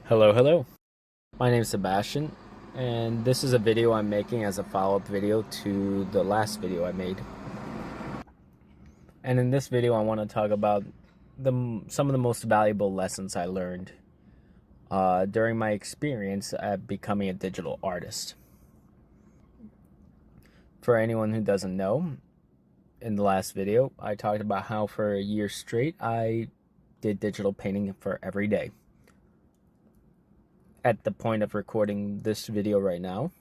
Hello, hello. My name is Sebastian, and this is a video I'm making as a follow-up video to the last video I made. And in this video, I want to talk about some of the most valuable lessons I learned during my experience at becoming a digital artist. For anyone who doesn't know, in the last video, I talked about how for a year straight, I did digital painting for every day. At the point of recording this video right now,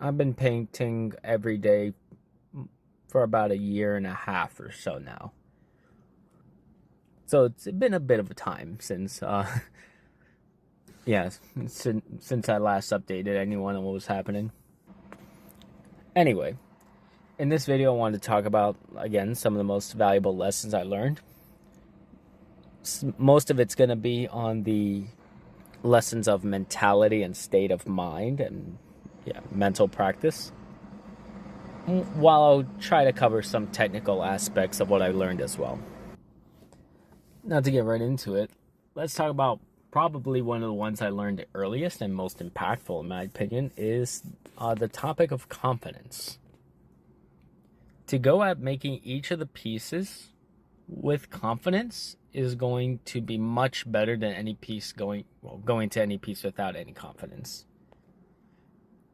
I've been painting every day for about a year and a half or so now. So it's been a bit of a time since, since I last updated anyone on what was happening. Anyway, in this video, I wanted to talk about, again, some of the most valuable lessons I learned. Most of it's going to be on the lessons of mentality and state of mind and mental practice, while I'll try to cover some technical aspects of what I learned as well. Now, to get right into it, let's talk about probably one of the ones I learned the earliest and most impactful, in my opinion, is the topic of confidence. To go at making each of the pieces with confidence is going to be much better than any piece going to any piece without any confidence.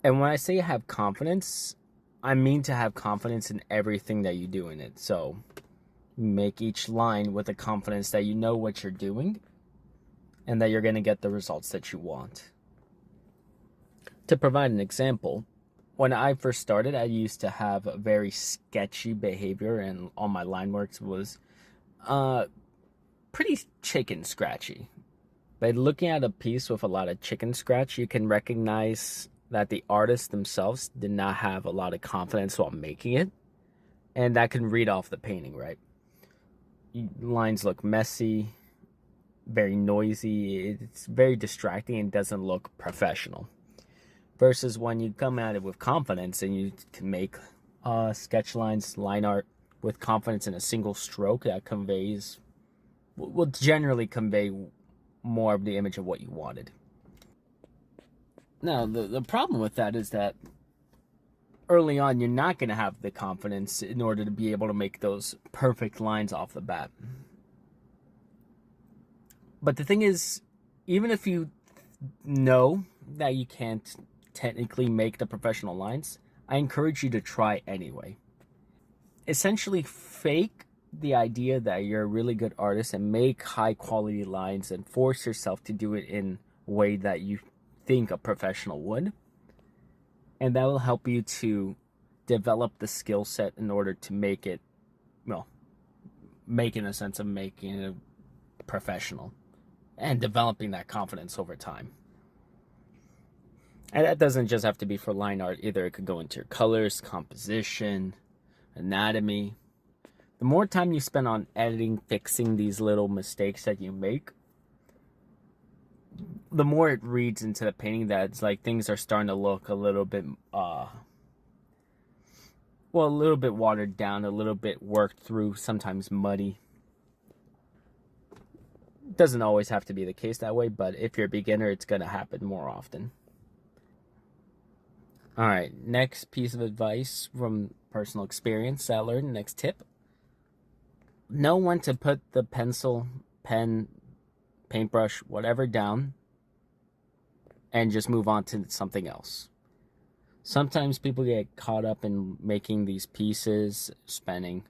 And when I say have confidence, I mean to have confidence in everything that you do in it. So make each line with the confidence that you know what you're doing and that you're going to get the results that you want. To provide an example, when I first started, I used to have a very sketchy behavior, and all my line works was pretty chicken scratchy. By looking at a piece with a lot of chicken scratch, you can recognize that the artists themselves did not have a lot of confidence while making it, and that can read off the painting, right? Lines look messy, very noisy, it's very distracting and doesn't look professional. Versus when you come at it with confidence and you can make sketch lines, line art with confidence in a single stroke that will generally convey more of the image of what you wanted. Now, the problem with that is that early on, you're not going to have the confidence in order to be able to make those perfect lines off the bat. But the thing is, even if you know that you can't technically make the professional lines, I encourage you to try anyway. Essentially, fake the idea that you're a really good artist and make high quality lines and force yourself to do it in a way that you think a professional would. And that will help you to develop the skill set in order to make it, make in a sense of making it professional and developing that confidence over time. And that doesn't just have to be for line art either. It could go into your colors, composition, anatomy. The more time you spend on editing, fixing these little mistakes that you make, the more it reads into the painting that it's like things are starting to look a little bit, a little bit watered down, a little bit worked through, sometimes muddy. Doesn't always have to be the case that way, but if you're a beginner, it's going to happen more often. All right, next piece of advice from personal experience that I learned, next tip. Know when to put the pencil, pen, paintbrush, whatever down, and just move on to something else. Sometimes people get caught up in making these pieces, spending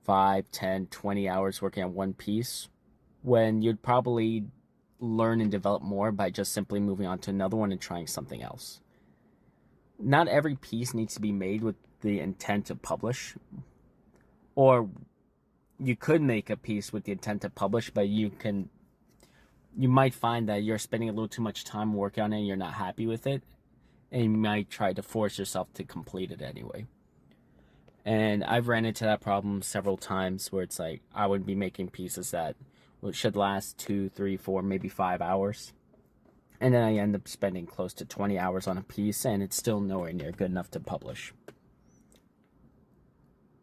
5, 10, 20 hours working on one piece, when you'd probably learn and develop more by just simply moving on to another one and trying something else. Not every piece needs to be made with the intent to publish, or you could make a piece with the intent to publish, but you might find that you're spending a little too much time working on it and you're not happy with it, and you might try to force yourself to complete it anyway. And I've ran into that problem several times where it's like I would be making pieces that should last 2, 3, 4, maybe 5 hours. And then I end up spending close to 20 hours on a piece, and it's still nowhere near good enough to publish.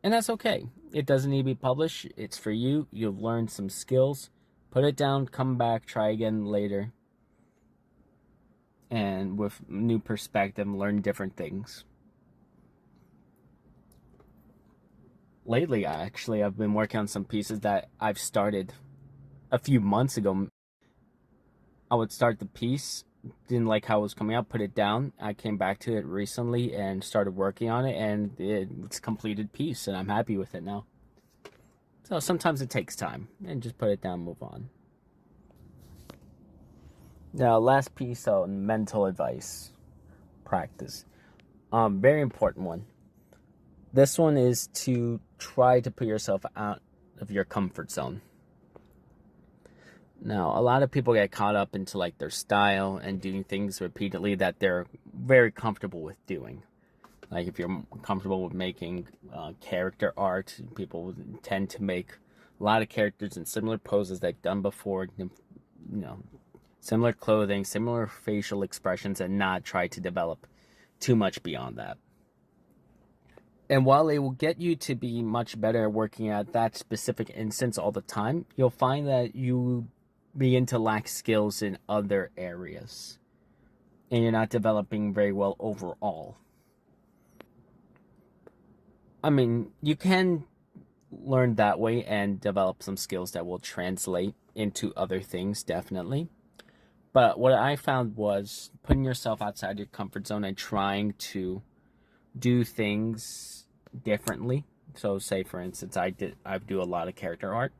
And that's okay. It doesn't need to be published. It's for you. You'll learn some skills. Put it down, come back, try again later. and with new perspective, learn different things. Lately, actually, I've been working on some pieces that I've started a few months ago. I would start the piece, didn't like how it was coming out, put it down. I came back to it recently and started working on it, and it's a completed piece, and I'm happy with it now. So sometimes it takes time, and just put it down, move on. Now, last piece on mental advice practice. Very important one. This one is to try to put yourself out of your comfort zone. Now, a lot of people get caught up into like their style and doing things repeatedly that they're very comfortable with doing. Like if you're comfortable with making character art, people tend to make a lot of characters in similar poses they've done before, similar clothing, similar facial expressions, and not try to develop too much beyond that. And while it will get you to be much better at working at that specific instance all the time, you'll find that you begin to lack skills in other areas. And you're not developing very well overall. I mean, you can learn that way and develop some skills that will translate into other things, definitely. But what I found was putting yourself outside your comfort zone and trying to do things differently. So say for instance, I do a lot of character art.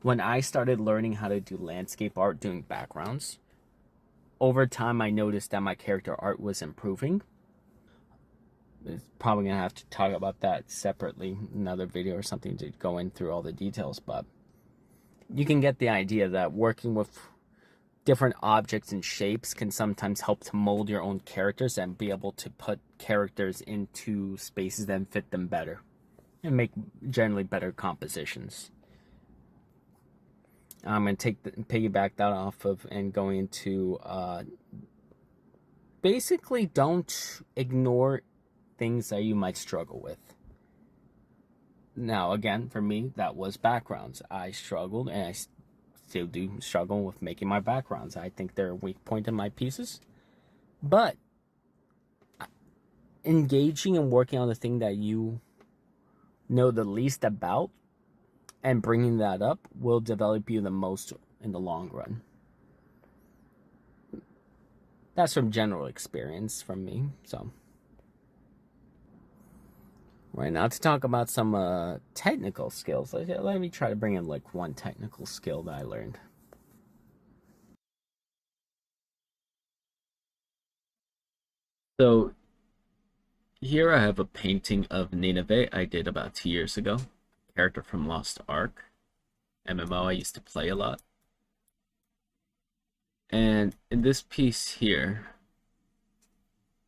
When I started learning how to do landscape art, doing backgrounds, over time I noticed that my character art was improving. It's probably gonna have to talk about that separately, another video or something, to go in through all the details, but you can get the idea that working with different objects and shapes can sometimes help to mold your own characters and be able to put characters into spaces that fit them better and make generally better compositions. I'm going to piggyback that off of and going into basically don't ignore things that you might struggle with. Now, again, for me, that was backgrounds. I struggled, and I still do struggle with making my backgrounds. I think they're a weak point in my pieces. But engaging and working on the thing that you know the least about and bringing that up will develop you the most in the long run. That's from general experience from me. So right now, to talk about some technical skills, let me try to bring in like one technical skill that I learned. So here I have a painting of Nineveh I did about 2 years ago. Character from Lost Ark. MMO I used to play a lot. And in this piece here,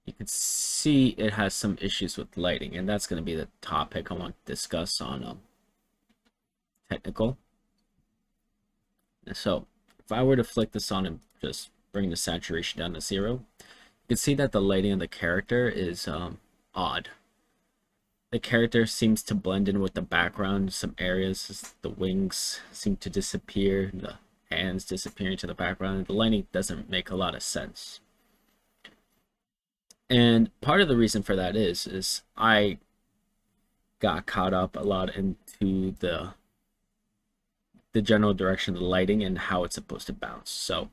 you can see it has some issues with lighting, and that's going to be the topic I want to discuss on technical. So if I were to flick this on and just bring the saturation down to 0, you can see that the lighting of the character is odd. The character seems to blend in with the background. Some areas, the wings seem to disappear, the hands disappear into the background. The lighting doesn't make a lot of sense. And part of the reason for that is I got caught up a lot into the general direction of the lighting and how it's supposed to bounce. So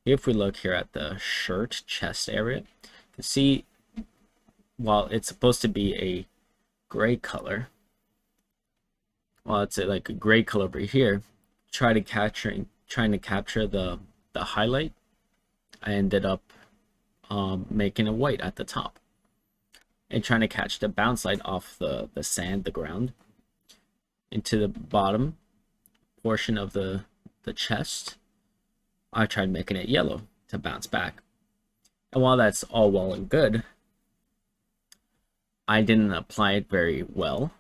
if we look here at the shirt chest area, you can see while it's supposed to be a gray color, while it's like a gray color over here, trying to capture the highlight, I ended up making it white at the top and trying to catch the bounce light off the sand, the ground, into the bottom portion of the chest. I tried making it yellow to bounce back. And while that's all well and good, I didn't apply it very well.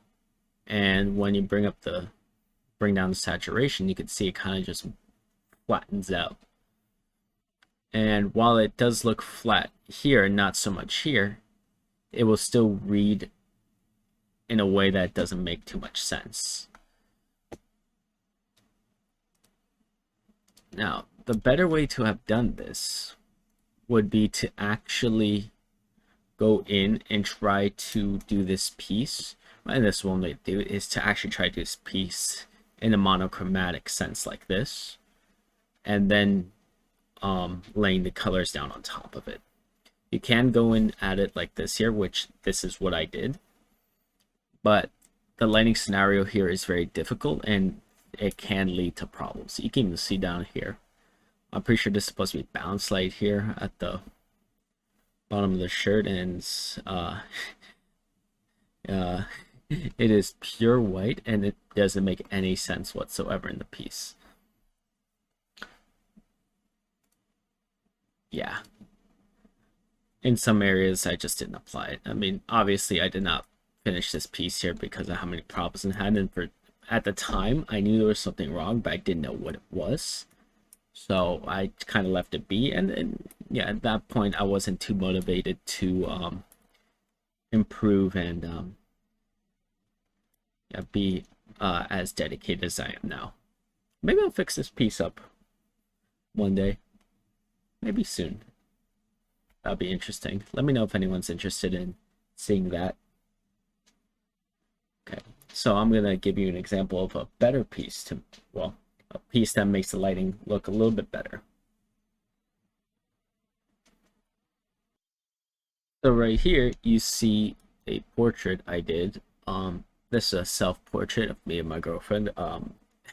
And when you bring down the saturation, you can see it kind of just flattens out. And while it does look flat here and not so much here, it will still read in a way that doesn't make too much sense. Now, the better way to have done this would be to actually go in and try to do this piece. And this one way to do it is to actually try to do this piece in a monochromatic sense like this, and then laying the colors down on top of it. You can go in at it like this here, which this is what I did, but the lighting scenario here is very difficult and it can lead to problems. You can even see down here, I'm pretty sure this is supposed to be bounce light here at the bottom of the shirt, and it is pure white and it doesn't make any sense whatsoever in the piece. Yeah, in some areas I just didn't apply it. I mean, obviously I did not finish this piece here because of how many problems it had, and at the time I knew there was something wrong, but I didn't know what it was, so I kind of left it be. And yeah, at that point I wasn't too motivated to improve and yeah, be as dedicated as I am now. Maybe I'll fix this piece up one day, maybe soon. That'll be interesting. Let me know if anyone's interested in seeing that. Okay, so I'm gonna give you an example of a better piece to, well, a piece that makes the lighting look a little bit better. So right here you see a portrait I did. This is a self-portrait of me and my girlfriend.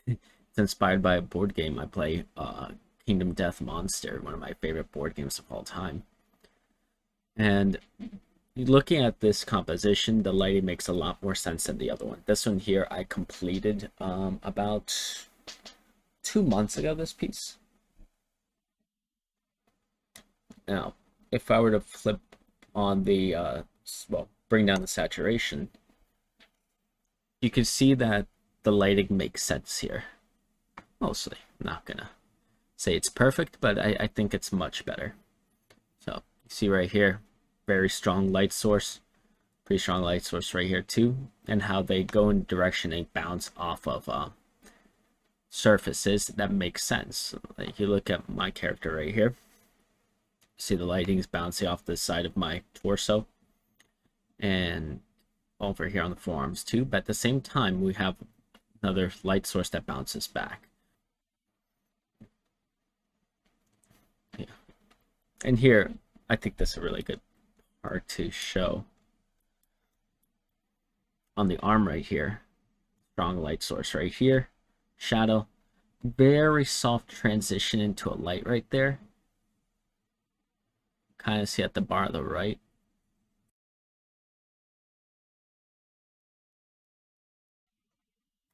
It's inspired by a board game I play, Kingdom Death Monster, one of my favorite board games of all time. And looking at this composition, the lighting makes a lot more sense than the other one. This one here I completed about 2 months ago, this piece. Now, if I were to flip on the, well, bring down the saturation, you can see that the lighting makes sense here. Mostly. I'm not gonna say it's perfect, but I think it's much better. So, you see right here, very strong light source, pretty strong light source right here too, and how they go in direction and bounce off of surfaces. That makes sense. Like you look at my character right here, see the lighting is bouncing off the side of my torso and over here on the forearms too, but at the same time we have another light source that bounces back. Yeah. And here I think this is a really good part to show. On the arm right here, strong light source right here, shadow, very soft transition into a light right there. Kind of see at the bar on the right.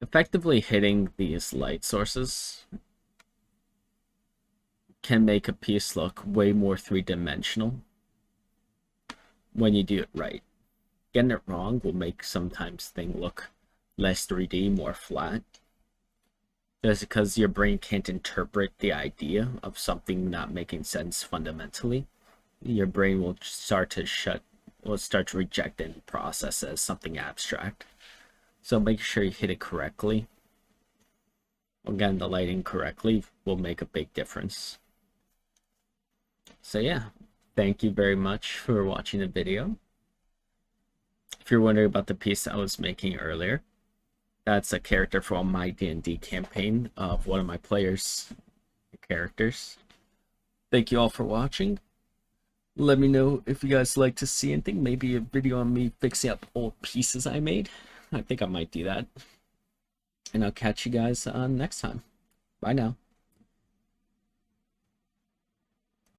Effectively hitting these light sources can make a piece look way more three-dimensional when you do it right. Getting it wrong will make sometimes things look less 3D, more flat. Just because your brain can't interpret the idea of something not making sense fundamentally, your brain will start to reject and process as something abstract. So make sure you hit it correctly. Again, the lighting correctly will make a big difference. So yeah, thank you very much for watching the video. If you're wondering about the piece I was making earlier, that's a character from my D&D campaign of one of my players' characters. Thank you all for watching. Let me know if you guys like to see anything, maybe a video on me fixing up old pieces I made. I think I might do that. And I'll catch you guys next time. Bye now.